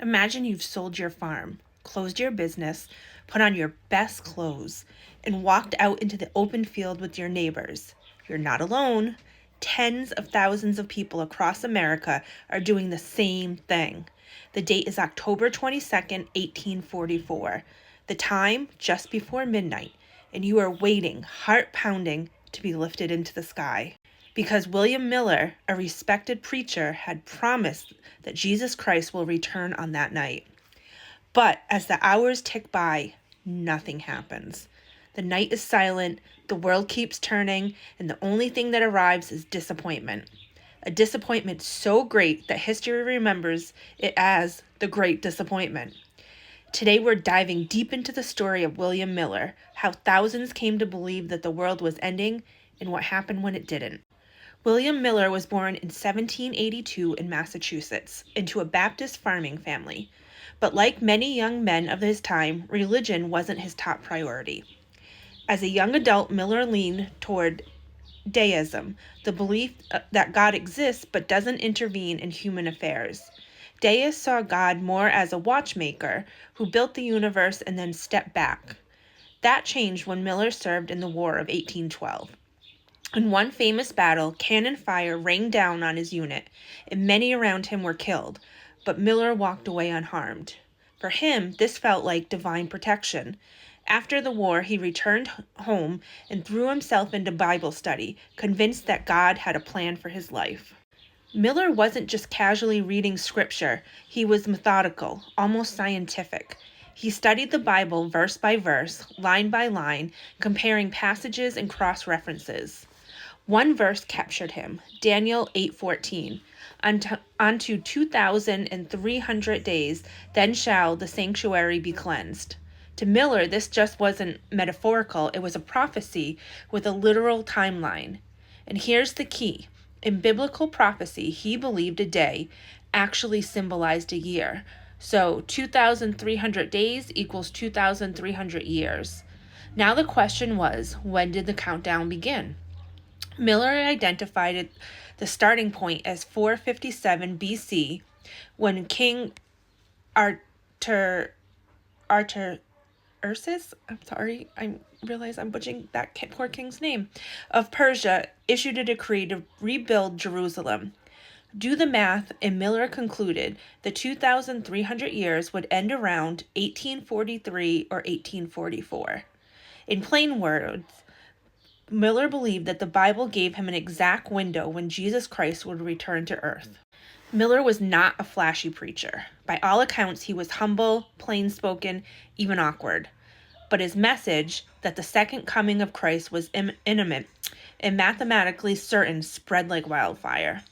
Imagine you've sold your farm, closed your business, put on your best clothes, and walked out into the open field with your neighbors. You're not alone. Tens of thousands of people across America are doing the same thing. The date is October 22nd, 1844. The time, just before midnight, and you are waiting, heart pounding, to be lifted into the sky. Because William Miller, a respected preacher, had promised that Jesus Christ will return on that night. But as the hours tick by, nothing happens. The night is silent, the world keeps turning, and the only thing that arrives is disappointment. A disappointment so great that history remembers it as the Great Disappointment. Today we're diving deep into the story of William Miller, how thousands came to believe that the world was ending, and what happened when it didn't. William Miller was born in 1782 in Massachusetts into a Baptist farming family. But like many young men of his time, religion wasn't his top priority. As a young adult, Miller leaned toward deism, the belief that God exists but doesn't intervene in human affairs. Deists saw God more as a watchmaker who built the universe and then stepped back. That changed when Miller served in the War of 1812. In one famous battle, cannon fire rained down on his unit, and many around him were killed, but Miller walked away unharmed. For him, this felt like divine protection. After the war, he returned home and threw himself into Bible study, convinced that God had a plan for his life. Miller wasn't just casually reading scripture, he was methodical, almost scientific. He studied the Bible verse by verse, line by line, comparing passages and cross-references. One verse captured him, Daniel 8:14. Unto 2,300 days, then shall the sanctuary be cleansed. To Miller, this just wasn't metaphorical, it was a prophecy with a literal timeline. And here's the key. In biblical prophecy, he believed a day actually symbolized a year. So 2,300 days equals 2,300 years. Now the question was, when did the countdown begin? Miller identified the starting point as 457 BC, when King Artaxerxes, I realize I'm butchering that poor king's name, of Persia, issued a decree to rebuild Jerusalem. Do the math, and Miller concluded the 2,300 years would end around 1843 or 1844. In plain words, Miller believed that the Bible gave him an exact window when Jesus Christ would return to earth. Miller was not a flashy preacher. By all accounts, he was humble, plain-spoken, even awkward. But his message, that the second coming of Christ was imminent and mathematically certain, spread like wildfire.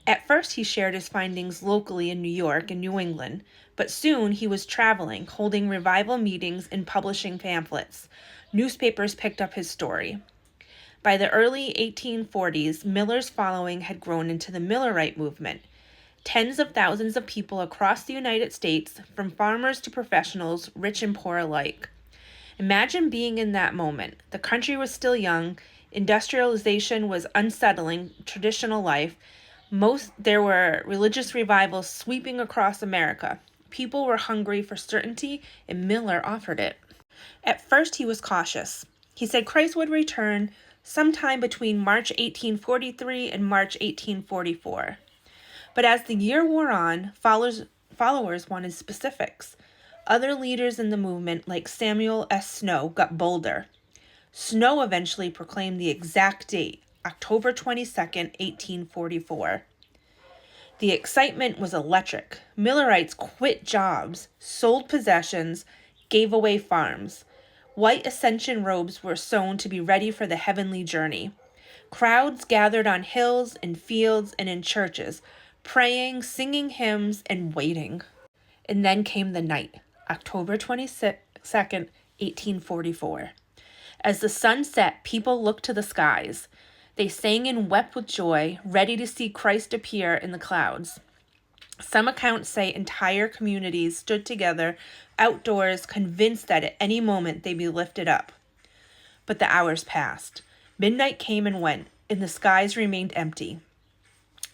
At first, he shared his findings locally in New York and New England, but soon he was traveling, holding revival meetings and publishing pamphlets. Newspapers picked up his story. By the early 1840s, Miller's following had grown into the Millerite movement. Tens of thousands of people across the United States, from farmers to professionals, rich and poor alike. Imagine being in that moment. The country was still young, industrialization was unsettling traditional life. There were religious revivals sweeping across America. People were hungry for certainty, and Miller offered it. At first, he was cautious. He said Christ would return sometime between March 1843 and March 1844. But as the year wore on, followers wanted specifics. Other leaders in the movement, like Samuel S. Snow, got bolder. Snow eventually proclaimed the exact date, October 22nd, 1844. The excitement was electric. Millerites quit jobs, sold possessions, gave away farms. White ascension robes were sewn to be ready for the heavenly journey. Crowds gathered on hills, in fields, and in churches, praying, singing hymns, and waiting. And then came the night, October 22nd, 1844. As the sun set, people looked to the skies. They sang and wept with joy, ready to see Christ appear in the clouds. Some accounts say entire communities stood together outdoors, convinced that at any moment they'd be lifted up. But the hours passed. Midnight came and went, and the skies remained empty.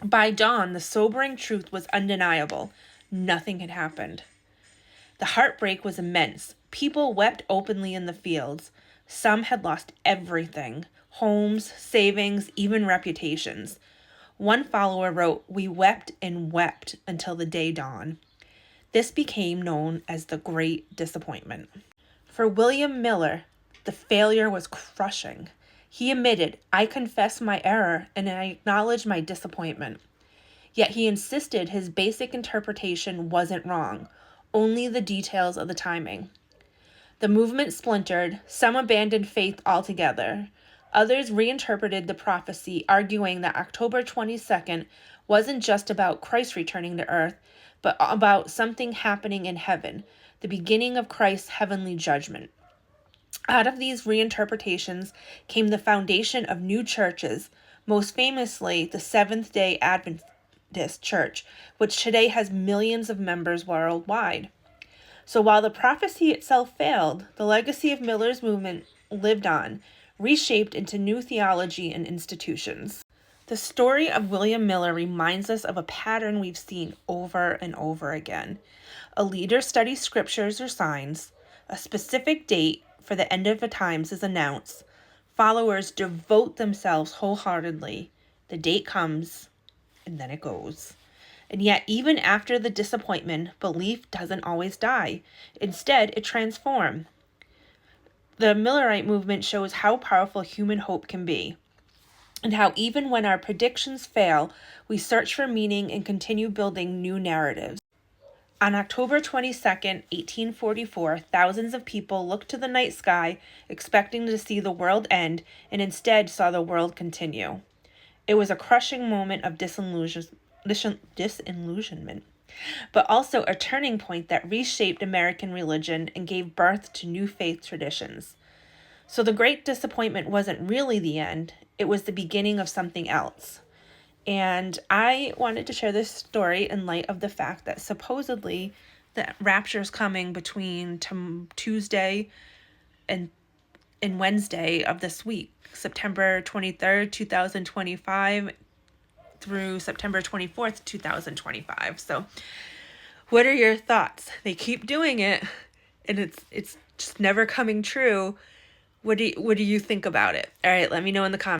By dawn, the sobering truth was undeniable. nothing had happened. The heartbreak was immense. People wept openly in the fields. Some had lost everything: homes, savings, even reputations. One follower wrote, "We wept and wept until the day dawned." This became known as the Great Disappointment. For William Miller, the failure was crushing. He admitted, "I confess my error and I acknowledge my disappointment." Yet he insisted his basic interpretation wasn't wrong, only the details of the timing. The movement splintered, some abandoned faith altogether. Others reinterpreted the prophecy, arguing that October 22nd wasn't just about Christ returning to earth, but about something happening in heaven, the beginning of Christ's heavenly judgment. Out of these reinterpretations came the foundation of new churches, most famously the Seventh-day Adventist Church, which today has millions of members worldwide. So while the prophecy itself failed, the legacy of Miller's movement lived on, reshaped into new theology and institutions. The story of William Miller reminds us of a pattern we've seen over and over again. A leader studies scriptures or signs, a specific date for the end of the times is announced, followers devote themselves wholeheartedly, the date comes, and then it goes. And yet, even after the disappointment, belief doesn't always die. Instead, it transforms. The Millerite movement shows how powerful human hope can be, and how even when our predictions fail, we search for meaning and continue building new narratives. On October 22nd, 1844, thousands of people looked to the night sky, expecting to see the world end, and instead saw the world continue. It was a crushing moment of disillusionment, but also a turning point that reshaped American religion and gave birth to new faith traditions. So the Great Disappointment wasn't really the end, it was the beginning of something else. And I wanted to share this story in light of the fact that supposedly the rapture is coming between Tuesday and Wednesday of this week, September 23rd, 2025 through September 24th, 2025. So what are your thoughts? They keep doing it and it's just never coming true. What do you think about it? All right, let me know in the comments.